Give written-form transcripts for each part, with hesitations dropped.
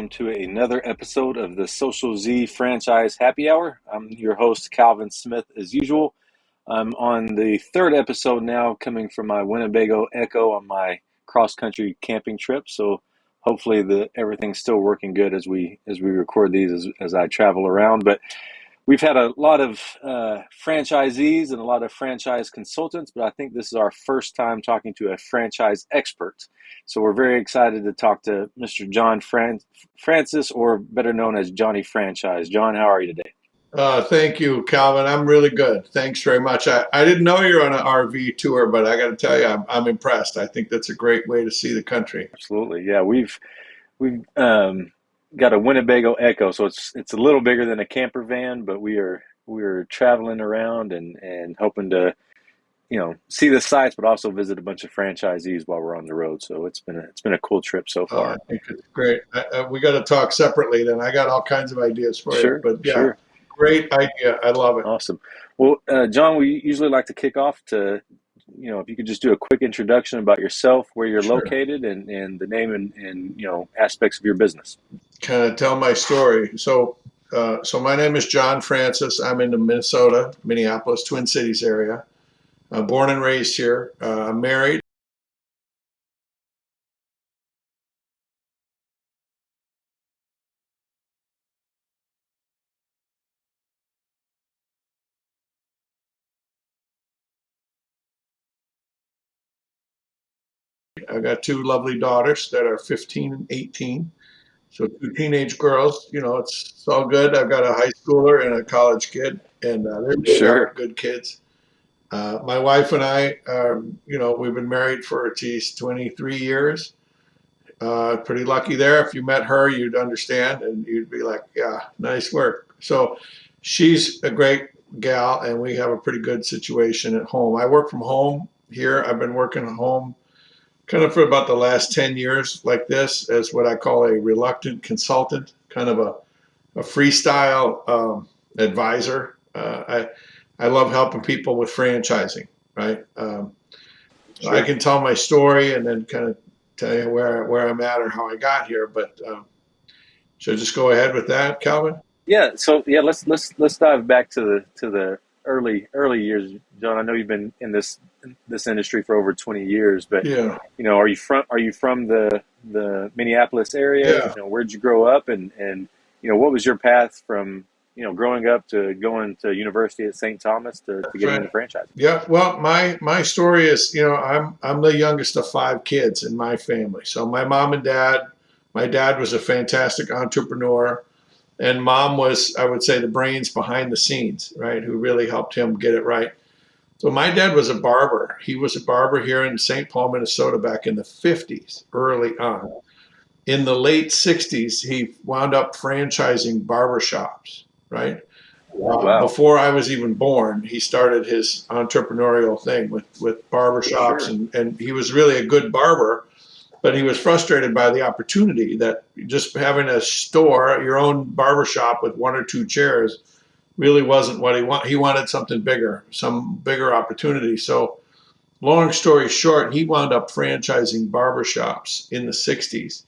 to another episode of the Social Zee Franchise Happy Hour. I'm your host, Calvin Smith, as usual. I'm on the third episode now, coming from my Winnebago Echo on my cross-country camping trip. So hopefully everything's still working good as we record these as I travel around. But we've had a lot of franchisees and a lot of franchise consultants, but I think this is our first time talking to a franchise expert. So we're very excited to talk to Mr. John Francis, or better known as Johnny Franchise. John, how are you today? Thank you, Calvin. I'm really good. Thanks very much. I didn't know you're on an RV tour, but I got to tell you, I'm impressed. I think that's a great way to see the country. Absolutely. Yeah, we've got a Winnebago Echo, so it's a little bigger than a camper van, but we're traveling around and hoping to see the sites, but also visit a bunch of franchisees while we're on the road. So it's been a cool trip so far. I think it's great. We got to talk separately then. I got all kinds of ideas for you. But yeah, sure. Great idea. I love it. Awesome. Well, John, we usually like to kick off to, if you could just do a quick introduction about yourself, where you're located, and the name and aspects of your business. Kind of tell my story. So my name is John Francis. I'm in the Minneapolis, Twin Cities area. I'm born and raised here. I'm married. I've got two lovely daughters that are 15 and 18. So two teenage girls, it's all good. I've got a high schooler and a college kid, and they are good kids. My wife and I, we've been married for 23 years. Pretty lucky there. If you met her, you'd understand, and you'd be like, yeah, nice work. So she's a great gal, and we have a pretty good situation at home. I work from home here. I've been working at home kind of for about the last 10 years like this, as what I call a reluctant consultant, kind of a freestyle advisor. I love helping people with franchising, right? Sure. I can tell my story and then kind of tell you where I'm at or how I got here. But should I just go ahead with that, Calvin? Yeah. So yeah, let's dive back to the early years, John. I know you've been in this industry for over 20 years, but yeah. Are you from the Minneapolis area? Yeah. Where'd you grow up, and what was your path from growing up to going to university at St. Thomas to get into franchising? Yeah, well, my story is, I'm the youngest of 5 kids in my family. So my mom and dad, my dad was a fantastic entrepreneur, and mom was, I would say, the brains behind the scenes, right, who really helped him get it right. So my dad was a barber. He was a barber here in St. Paul, Minnesota back in the 50s, early on. In the late 60s, he wound up franchising barbershops, right? Wow. Before I was even born, he started his entrepreneurial thing with barbershops, sure. and he was really a good barber, but he was frustrated by the opportunity that just having a store, your own barbershop with 1 or 2 chairs, really wasn't what he wanted. He wanted something bigger, some bigger opportunity. So long story short, he wound up franchising barbershops in the 60s.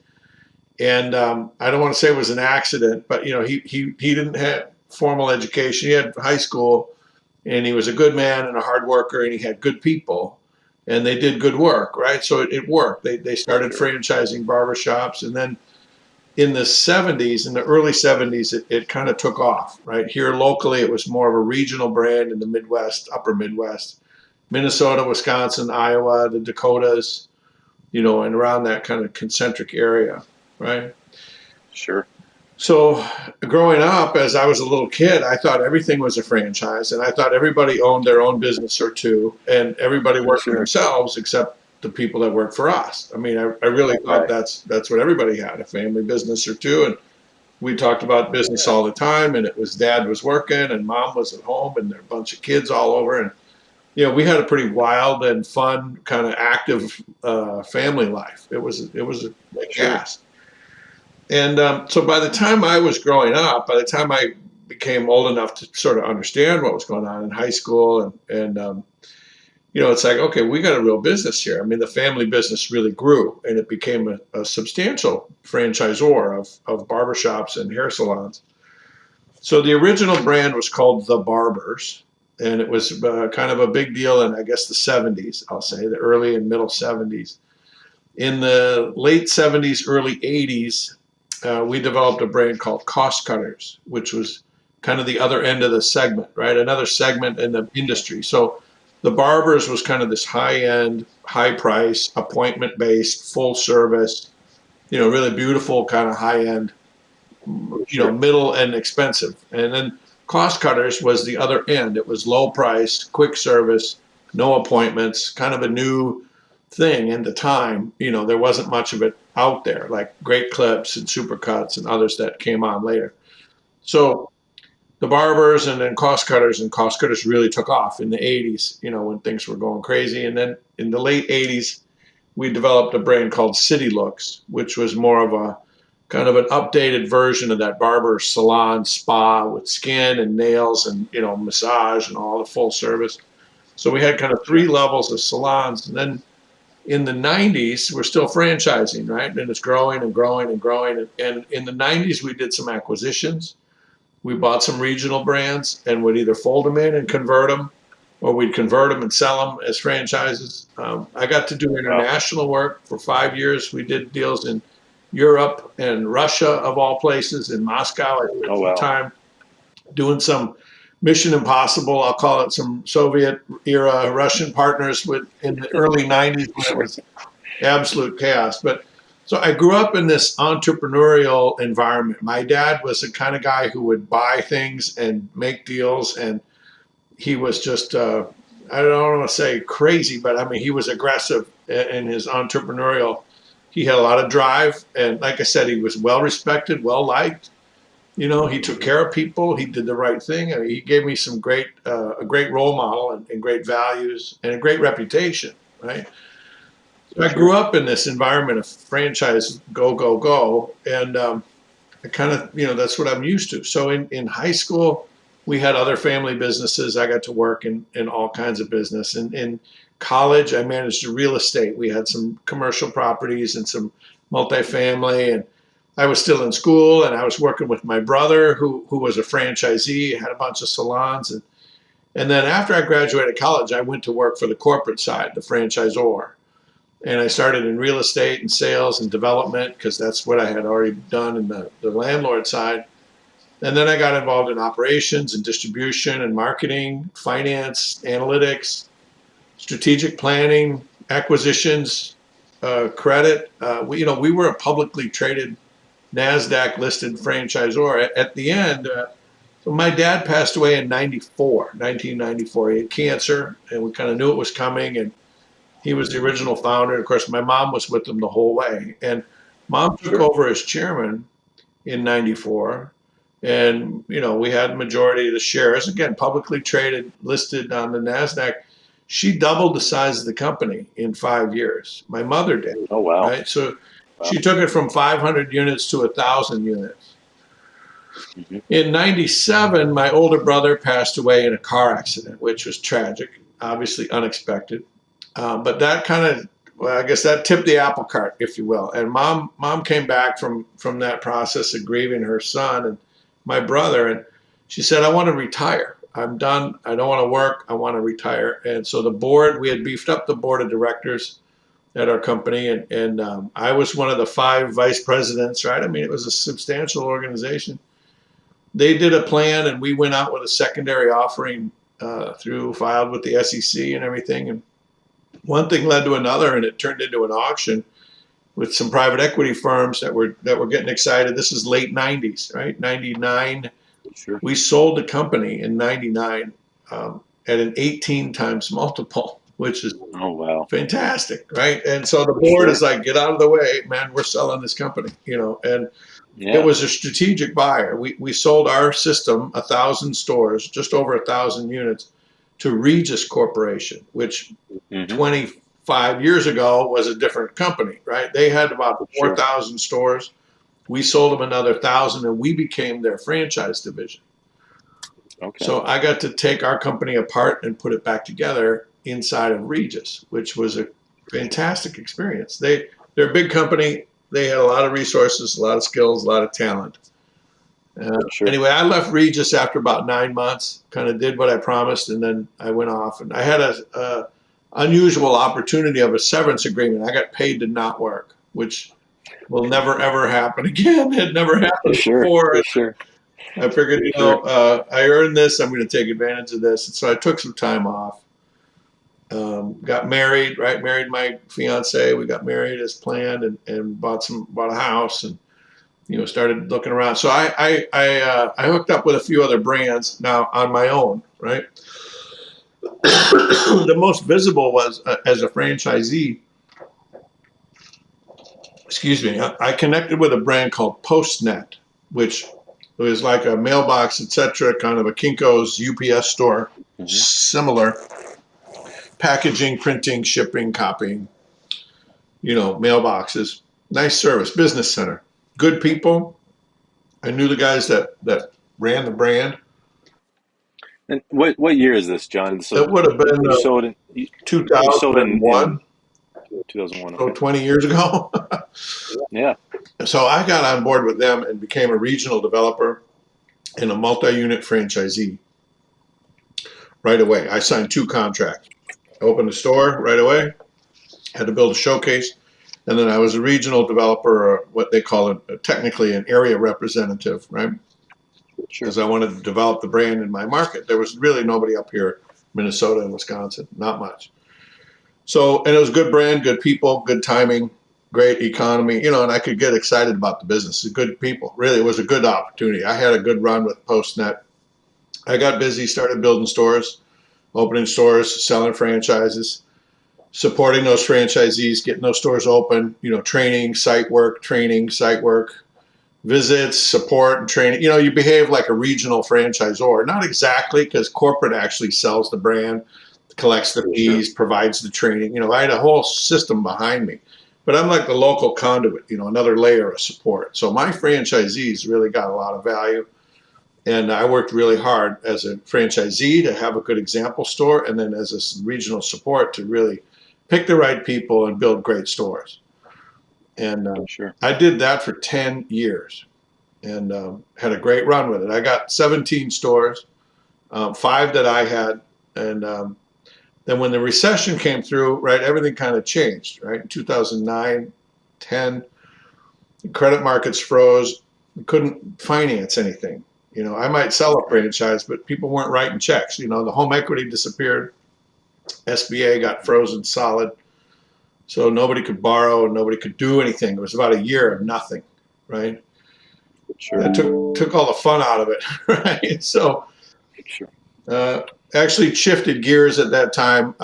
And I don't want to say it was an accident, but he didn't have formal education. He had high school, and he was a good man and a hard worker, and he had good people, and they did good work, right? So it worked. They started franchising barbershops, and then in the 70s, in the early 70s, it kind of took off, right? Here locally, it was more of a regional brand in the Midwest, upper Midwest, Minnesota, Wisconsin, Iowa, the Dakotas, and around that kind of concentric area, right? Sure. So growing up, as I was a little kid, I thought everything was a franchise, and I thought everybody owned their own business or two, and everybody worked for themselves except the people that worked for us. I mean, I really thought that's what everybody had, a family business or two, and we talked about business all the time, and it was dad was working and mom was at home, and there were a bunch of kids all over, and we had a pretty wild and fun, kind of active family life. It was a cast. And so by the time I was growing up, by the time I became old enough to sort of understand what was going on in high school, and it's like, okay, we got a real business here. I mean, the family business really grew, and it became a substantial franchisor of barbershops and hair salons. So the original brand was called The Barbers, and it was kind of a big deal in, I guess, the 70s, I'll say, the early and middle 70s. In the late 70s, early 80s, we developed a brand called Cost Cutters, which was kind of the other end of the segment, right? Another segment in the industry. So the Barbers was kind of this high end, high price, appointment based, full service, really beautiful kind of high end, Sure. middle and expensive. And then Cost Cutters was the other end. It was low price, quick service, no appointments, kind of a new thing in the time. There wasn't much of it out there, like Great Clips and Supercuts and others that came on later. So the Barbers and then Cost Cutters really took off in the 80s, when things were going crazy. And then in the late 80s, we developed a brand called City Looks, which was more of a kind of an updated version of that barber salon spa with skin and nails and, massage and all the full service. So we had kind of three levels of salons. And then in the 90s, we're still franchising, right? And it's growing and growing and growing. And in the 90s, we did some acquisitions. We bought some regional brands and would either fold them in and convert them, or we'd convert them and sell them as franchises. I got to do international work for 5 years. We did deals in Europe and Russia, of all places, in Moscow. I spent some time doing some Mission Impossible. I'll call it some Soviet era Russian partners in the early 90s when it was absolute chaos. But so I grew up in this entrepreneurial environment. My dad was the kind of guy who would buy things and make deals, and he was just I don't want to say crazy, but I mean he was aggressive in his entrepreneurial. He had a lot of drive, and like I said, he was well respected, well liked. He took care of people. He did the right thing. I mean, he gave me some a great role model and great values and a great reputation, right? So I grew up in this environment of franchise, go, go, go. And I kind of, that's what I'm used to. So in high school, we had other family businesses. I got to work in all kinds of business. And in college, I managed real estate. We had some commercial properties and some multifamily. And I was still in school, and I was working with my brother, who was a franchisee, had a bunch of salons. And then after I graduated college, I went to work for the corporate side, the franchisor. And I started in real estate and sales and development because that's what I had already done in the landlord side. And then I got involved in operations and distribution and marketing, finance, analytics, strategic planning, acquisitions, credit. We were a publicly traded NASDAQ listed franchisor. At the end, so my dad passed away in 1994. He had cancer, and we kind of knew it was coming. And he was the original founder. Of course, my mom was with him the whole way. And mom took over as chairman in 94. And, we had majority of the shares, again, publicly traded, listed on the NASDAQ. She doubled the size of the company in 5 years. My mother did. Oh, wow. Right. So she took it from 500 units to 1,000 units. Mm-hmm. In 97, my older brother passed away in a car accident, which was tragic, obviously unexpected. But that kind of, I guess that tipped the apple cart, if you will. And mom came back from that process of grieving her son and my brother, and she said, "I want to retire. I'm done. I don't want to work. I want to retire." And so we had beefed up the board of directors at our company, and I was one of the 5 vice presidents, right? I mean, it was a substantial organization. They did a plan, and we went out with a secondary offering filed with the SEC and everything. And one thing led to another, and it turned into an auction with some private equity firms that were getting excited. This is late 90s, right? 99. Sure. We sold the company in 99 at an 18 times multiple, which is fantastic, right? And so the board is like, "Get out of the way, man. We're selling this company," and it was a strategic buyer. We sold our system, 1,000 stores, just over 1,000 units, to Regis Corporation, which 25 years ago was a different company, right? They had about 4,000 stores. We sold them another 1,000, and we became their franchise division. Okay. So I got to take our company apart and put it back together inside of Regis, which was a fantastic experience. They're a big company. They had a lot of resources, a lot of skills, a lot of talent. Sure. Anyway, I left Regis after about 9 months, kind of did what I promised, and then I went off. And I had a unusual opportunity of a severance agreement. I got paid to not work, which will never, ever happen again. It never happened before. Sure. I figured, I earned this. I'm going to take advantage of this. And so I took some time off. Got married, right? Married my fiance. We got married as planned, and bought a house, and started looking around. So I hooked up with a few other brands now on my own, right? The most visible was as a franchisee. Excuse me. I connected with a brand called PostNet, which was like a mailbox, etc., kind of a Kinko's UPS store, similar packaging, printing, shipping, copying, mailboxes. Nice service, business center, good people. I knew the guys that ran the brand. And what year is this, John? So it would have been you sold in 2001. 2001. So Okay. 20 years ago. Yeah. So I got on board with them and became a regional developer and a multi-unit franchisee right away. I signed 2 contracts. I opened a store right away, had to build a showcase, and then I was a regional developer, or what they call it, technically an area representative, right? Sure. Because I wanted to develop the brand in my market. There was really nobody up here, Minnesota and Wisconsin, not much. So, and it was a good brand, good people, good timing, great economy, and I could get excited about the business. Good people. Really, it was a good opportunity. I had a good run with PostNet. I got busy, started building stores, opening stores, selling franchises, supporting those franchisees, getting those stores open, training, site work, visits, support, and training. You behave like a regional franchisor. Not exactly, because corporate actually sells the brand, collects the fees, provides the training. I had a whole system behind me. But I'm like the local conduit, another layer of support. So my franchisees really got a lot of value. And I worked really hard as a franchisee to have a good example store, and then as a regional support to really pick the right people and build great stores. And I did that for 10 years and had a great run with it. I got 17 stores, 5 that I had. And then when the recession came through, right, everything kind of changed, right? In 2009, 10, the credit markets froze. We couldn't finance anything. I might sell a franchise, but people weren't writing checks. The home equity disappeared. SBA got frozen solid. So nobody could borrow and nobody could do anything. It was about a year of nothing, right? That took all the fun out of it, right? So actually shifted gears at that time.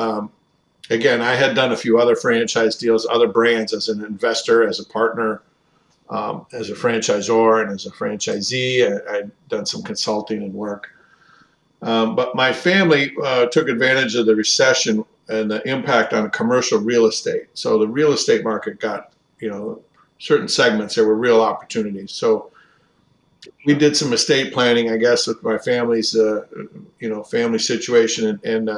Again, I had done a few other franchise deals, other brands as an investor, as a partner, as a franchisor, and as a franchisee. I'd done some consulting and work. But my family took advantage of the recession and the impact on commercial real estate. So the real estate market got, certain segments, there were real opportunities. So we did some estate planning, I guess, with my family's, family situation. And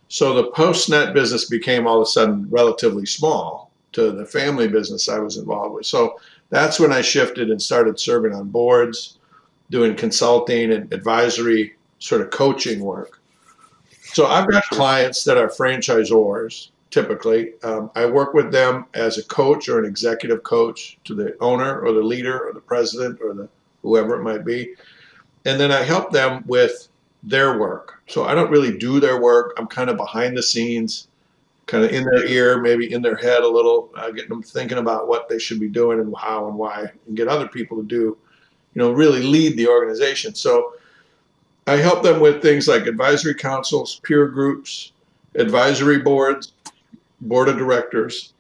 so the PostNet business became all of a sudden relatively small to the family business I was involved with. So that's when I shifted and started serving on boards, doing consulting and advisory sort of coaching work. So I've got clients that are franchisors, typically. I work with them as a coach or an executive coach to the owner or the leader or the president or the whoever it might be. And then I help them with their work. So I don't really do their work. I'm kind of behind the scenes, kind of in their ear, maybe in their head a little, getting them thinking about what they should be doing and how and why, and get other people to do, really lead the organization. So I help them with things like advisory councils, peer groups, advisory boards, board of directors,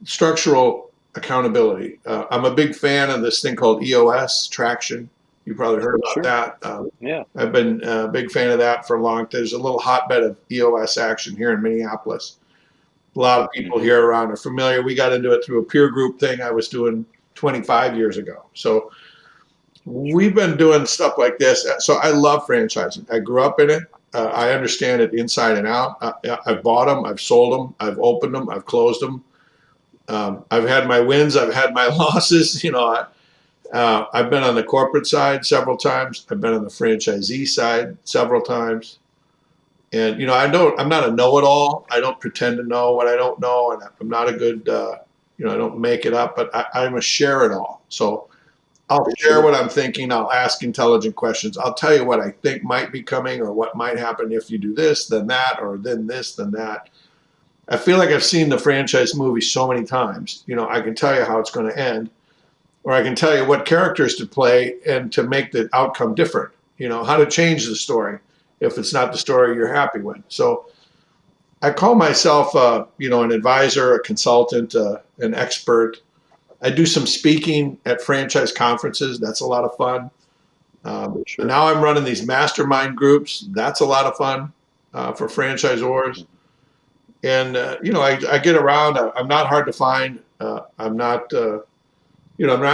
structural accountability. I'm a big fan of this thing called EOS, traction. You probably heard about that. I've been a big fan of that for a long time. There's a little hotbed of EOS action here in Minneapolis. A lot of people here around are familiar. We got into it through a peer group thing I was doing 25 years ago. So we've been doing stuff like this. So I love franchising. I grew up in it. I understand it inside and out. I've bought them, I've sold them, I've opened them, I've closed them. I've had my wins, I've had my losses. I've been on the corporate side several times. I've been on the franchisee side several times. And I'm not a know-it-all. I don't pretend to know what I don't know, and I'm not a good, I don't make it up. But I'm a share-it-all. So I'll share what I'm thinking. I'll ask intelligent questions. I'll tell you what I think might be coming, or what might happen if you do this, then that, or then this, then that. I feel like I've seen the franchise movie so many times. I can tell you how it's going to end, or I can tell you what characters to play and to make the outcome different. How to change the story if it's not the story you're happy with. So I call myself, an advisor, a consultant, an expert. I do some speaking at franchise conferences. That's a lot of fun. Sure. Now I'm running these mastermind groups. That's a lot of fun for franchisors. And, I get around. I'm not hard to find. I'm not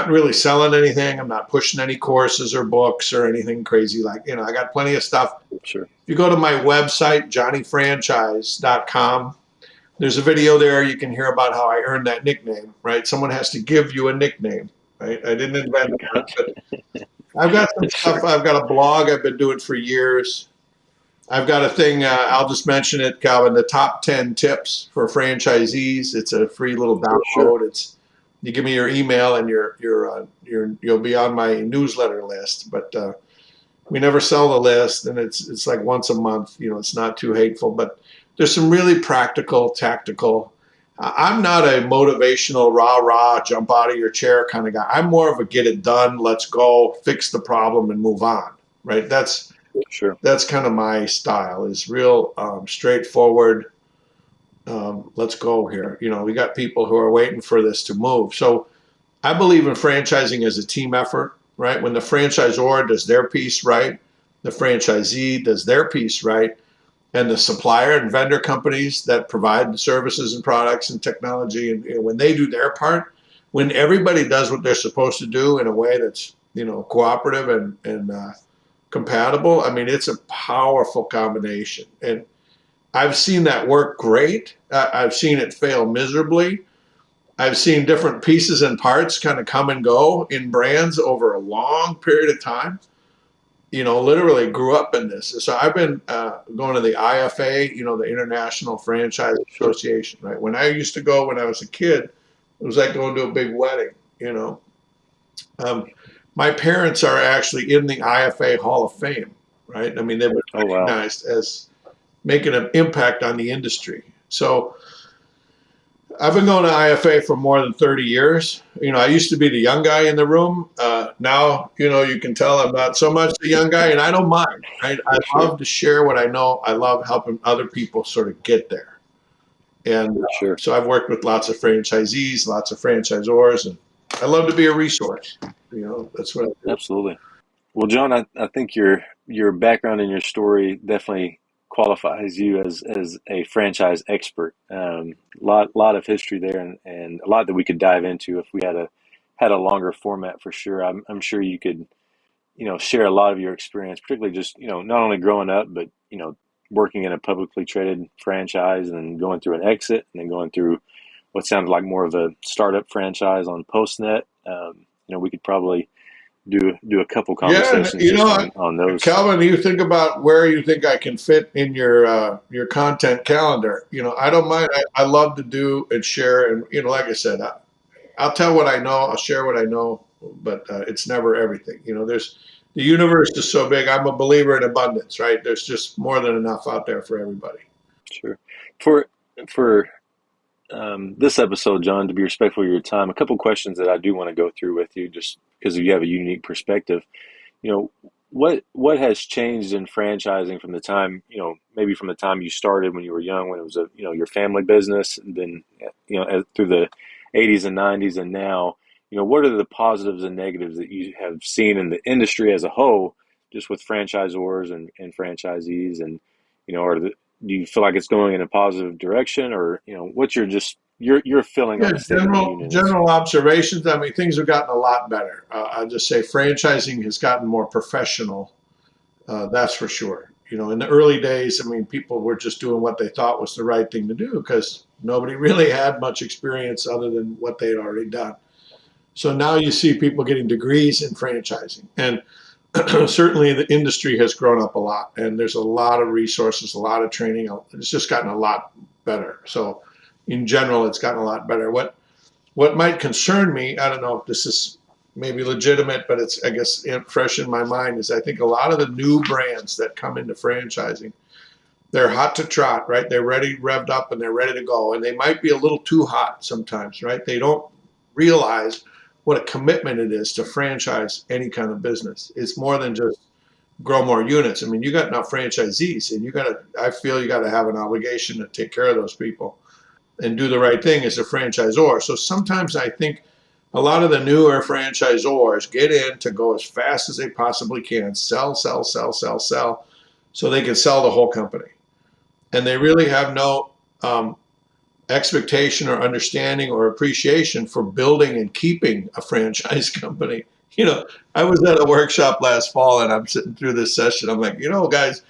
really selling anything. I'm not pushing any courses or books or anything crazy. I got plenty of stuff. Sure. If you go to my website, johnnyfranchise.com, there's a video there. You can hear about how I earned that nickname, right? Someone has to give you a nickname, right? I didn't invent it, but I've got some stuff. I've got a blog. I've been doing for years. I've got a thing. I'll just mention it, Calvin. The top 10 tips for franchisees. It's a free little download. Sure. You give me your email, and you'll be on my newsletter list. But we never sell the list, and it's like once a month. It's not too hateful, but there's some really practical, tactical. I'm not a motivational, rah, jump out of your chair kind of guy. I'm more of a get it done, let's go, fix the problem, and move on, right? That's kind of my style, is real straightforward. Let's go here. We got people who are waiting for this to move. So I believe in franchising as a team effort, right? When the franchisor does their piece right, the franchisee does their piece right, and the supplier and vendor companies that provide the services and products and technology, and when they do their part, when everybody does what they're supposed to do in a way that's cooperative and compatible, it's a powerful combination. And I've seen that work great. I've seen it fail miserably. I've seen different pieces and parts kind of come and go in brands over a long period of time. Literally grew up in this. So I've been going to the IFA, the International Franchise Association, right? When I used to go when I was a kid, it was like going to a big wedding, my parents are actually in the IFA Hall of Fame, right? They've been recognized as making an impact on the industry. So I've been going to IFA for more than 30 years. I used to be the young guy in the room. Now, you can tell I'm not so much the young guy, and I don't mind. Right? I love to share what I know. I love helping other people sort of get there. And so I've worked with lots of franchisees, lots of franchisors, and I love to be a resource. That's what I do. Absolutely. Well, John, I think your background and your story definitely qualifies you as a franchise expert. Lot of history there, and a lot that we could dive into if we had a longer format for sure. I'm sure you could share a lot of your experience, particularly just not only growing up, but working in a publicly traded franchise and then going through an exit and then going through what sounded like more of a startup franchise on Postnet. We could probably do a couple conversations on those. Calvin, you think about where you think I can fit in your content calendar. I don't mind. I love to do and share, and like I said, I'll tell what I know. I'll share what I know, but it's never everything. The universe is so big. I'm a believer in abundance, right? There's just more than enough out there for everybody. Sure. For this episode, John, to be respectful of your time, a couple questions that I do want to go through with you, just because you have a unique perspective. What has changed in franchising from the time, maybe from the time you started when you were young, when it was your family business, and then through the 80s and 90s, and now, what are the positives and negatives that you have seen in the industry as a whole, just with franchisors and franchisees, and do you feel like it's going in a positive direction, or what's your feeling on the state of the union? General observations. Things have gotten a lot better. I'll just say franchising has gotten more professional. That's for sure. in the early days, I mean, people were just doing what they thought was the right thing to do because nobody really had much experience other than what they had already done. So now you see people getting degrees in franchising. And certainly the industry has grown up a lot, and there's a lot of resources, a lot of training. It's just gotten a lot better. So in general, it's gotten a lot better. What might concern me, I don't know if this is maybe legitimate, but it's, I guess, fresh in my mind, is I think a lot of the new brands that come into franchising, they're hot to trot, right? They're ready, revved up, and they're ready to go. And they might be a little too hot sometimes, right? They don't realize what a commitment it is to franchise any kind of business. It's more than just grow more units. I mean, you got enough franchisees, and I feel you got to have an obligation to take care of those people and do the right thing as a franchisor. So sometimes I think a lot of the newer franchisors get in to go as fast as they possibly can, sell, sell, sell, sell, sell, so they can sell the whole company. And they really have no expectation or understanding or appreciation for building and keeping a franchise company. I was at a workshop last fall and I'm sitting through this session. I'm like, guys,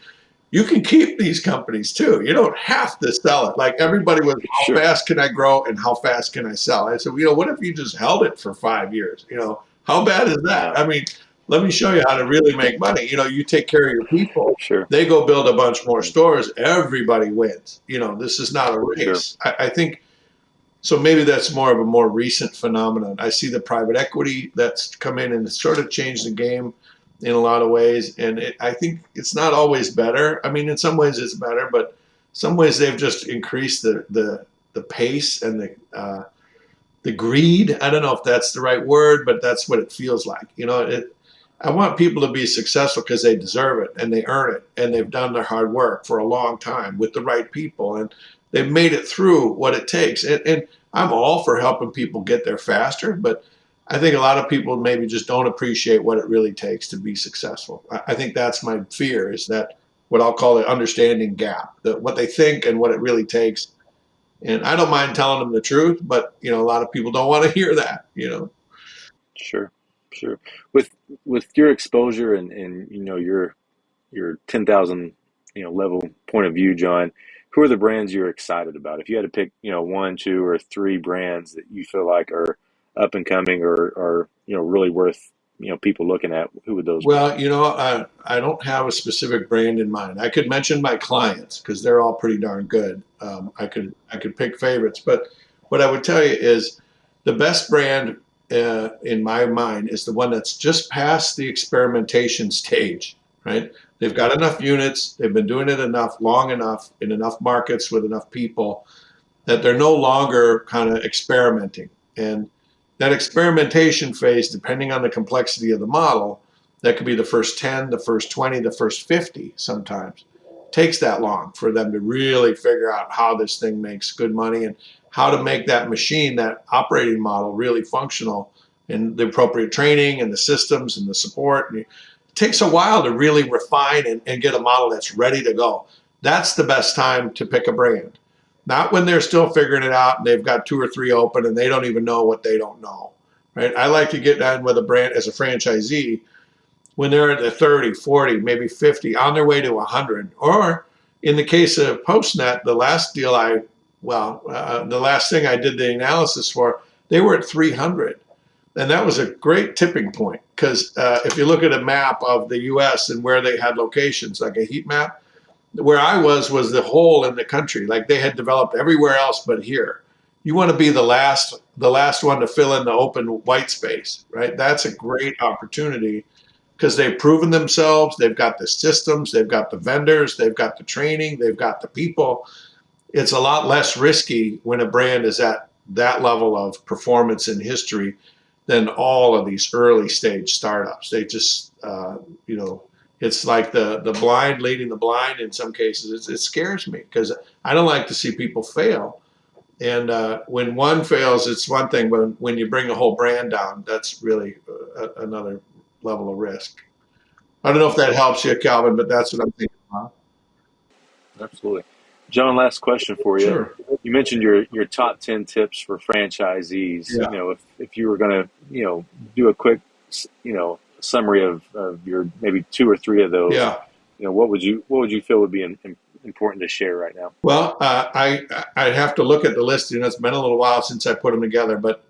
you can keep these companies too. You don't have to sell it. Like everybody was, how fast can I grow and how fast can I sell? I said, what if you just held it for 5 years? How bad is that? I mean, let me show you how to really make money. You take care of your people. Sure. They go build a bunch more stores. Everybody wins. This is not a race. Sure. I think so. Maybe that's more of a more recent phenomenon. I see the private equity that's come in and sort of changed the game in a lot of ways. And I think it's not always better. I mean, in some ways it's better, but some ways they've just increased the pace and the greed. I don't know if that's the right word, but that's what it feels like. I want people to be successful because they deserve it and they earn it and they've done their hard work for a long time with the right people and they've made it through what it takes. And I'm all for helping people get there faster, but I think a lot of people maybe just don't appreciate what it really takes to be successful. I think that's my fear, is that what I'll call the understanding gap, that what they think and what it really takes. And I don't mind telling them the truth, but a lot of people don't want to hear that. Sure. With your exposure and your 10,000 level point of view, John, who are the brands you're excited about? If you had to pick, one, two, or three brands that you feel like are up and coming or really worth people looking at, who would those be? Well, I don't have a specific brand in mind. I could mention my clients because they're all pretty darn good. I could pick favorites, but what I would tell you is the best brand in my mind is the one that's just past the experimentation stage, right? They've got enough units, they've been doing it long enough in enough markets with enough people that they're no longer kind of experimenting. And that experimentation phase, depending on the complexity of the model, that could be the first 10, the first 20, the first 50 sometimes. It takes that long for them to really figure out how this thing makes good money and how to make that machine, that operating model, really functional, and the appropriate training and the systems and the support. And it takes a while to really refine and get a model that's ready to go. That's the best time to pick a brand. Not when they're still figuring it out and they've got 2 or 3 open and they don't even know what they don't know, right? I like to get down with a brand as a franchisee when they're at the 30, 40, maybe 50, on their way to 100. Or in the case of PostNet, the last thing I did the analysis for, they were at 300. And that was a great tipping point because if you look at a map of the U.S. and where they had locations, like a heat map, where I was the hole in the country. Like they had developed everywhere else but here. You want to be the last one to fill in the open white space, right? That's a great opportunity because they've proven themselves. They've got the systems, they've got the vendors, they've got the training, they've got the people. It's a lot less risky when a brand is at that level of performance in history than all of these early stage startups. They just, it's like the blind leading the blind in some cases. It scares me because I don't like to see people fail. And when one fails, it's one thing, but when you bring a whole brand down, that's really another level of risk. I don't know if that helps you, Calvin, but that's what I'm thinking about. Absolutely. John, last question for you. Sure. You mentioned your top 10 tips for franchisees. Yeah. If you were going to, do a quick, summary of your maybe 2 or 3 of those, Yeah. what would you feel would be important to share right now? Well, I'd have to look at the list. It's been a little while since I put them together, but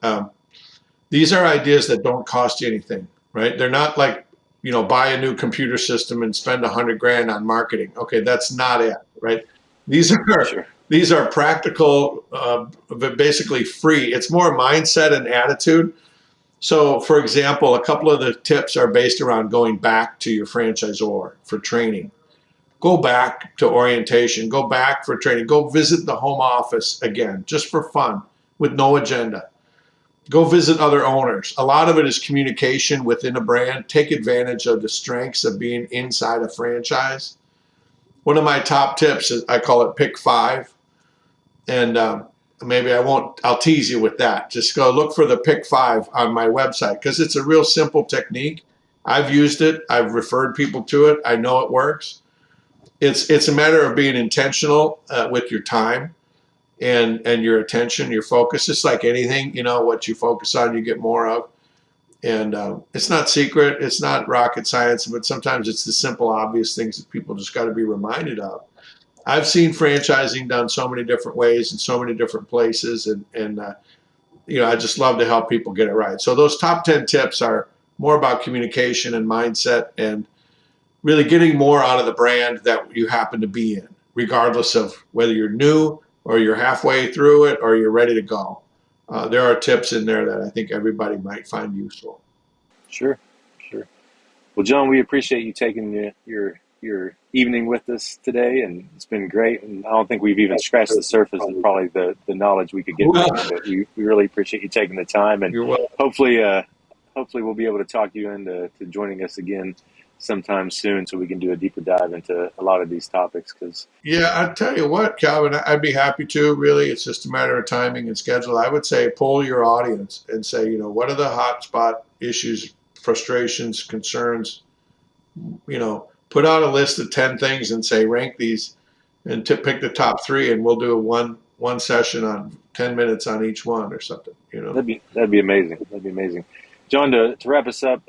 these are ideas that don't cost you anything, right? They're not like, buy a new computer system and spend $100,000 on marketing. Okay, that's not it, right? These are Sure. these are practical, but basically free. It's more mindset and attitude. So, for example, a couple of the tips are based around going back to your franchisor for training. Go back to orientation. Go back for training. Go visit the home office again, just for fun, with no agenda. Go visit other owners. A lot of it is communication within a brand. Take advantage of the strengths of being inside a franchise. One of my top tips is, I call it pick five. And maybe I'll tease you with that. Just go look for the pick five on my website, because it's a real simple technique. I've used it. I've referred people to it. I know it works. It's a matter of being intentional with your time and your attention, your focus. It's like anything, what you focus on, you get more of. And it's not secret. It's not rocket science, but sometimes it's the simple, obvious things that people just got to be reminded of. I've seen franchising done so many different ways in so many different places, and I just love to help people get it right. So those top 10 tips are more about communication and mindset, and really getting more out of the brand that you happen to be in, regardless of whether you're new or you're halfway through it or you're ready to go. There are tips in there that I think everybody might find useful. Sure. Well, John, we appreciate you taking your evening with us today, and it's been great. And I don't think we've even scratched the surface of probably the knowledge we could get from you, but we really appreciate you taking the time, and hopefully we'll be able to talk you into joining us again sometime soon, so we can do a deeper dive into a lot of these topics. I tell you what, Calvin, I'd be happy to. Really, it's just a matter of timing and schedule. I would say poll your audience and say, what are the hot spot issues, frustrations, concerns? Put out a list of 10 things and say rank these, and pick the top 3, and we'll do a one session on 10 minutes on each one or something. That'd be amazing. John, to wrap us up,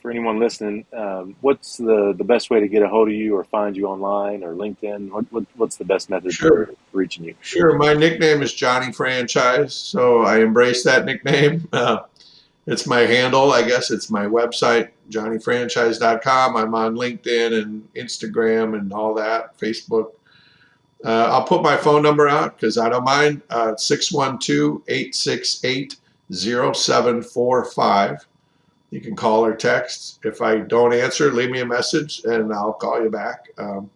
for anyone listening, what's the best way to get a hold of you or find you online or LinkedIn? What's the best method for reaching you? Sure. My nickname is Johnny Franchise, so I embrace that nickname. It's my handle, I guess. It's my website, johnnyfranchise.com. I'm on LinkedIn and Instagram and all that, Facebook. I'll put my phone number out because I don't mind. 612-868-0745. You can call or text. If I don't answer, leave me a message and I'll call you back. I'm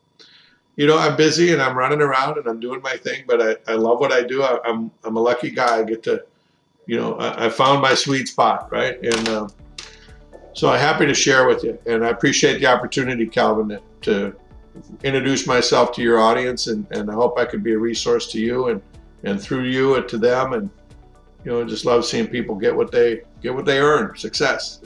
busy and I'm running around and I'm doing my thing, but I love what I do. I'm a lucky guy. I get to, I found my sweet spot, right? And so I'm happy to share with you. And I appreciate the opportunity, Calvin, to introduce myself to your audience, and I hope I could be a resource to you and through you to them. And just love seeing people get what they earn, success.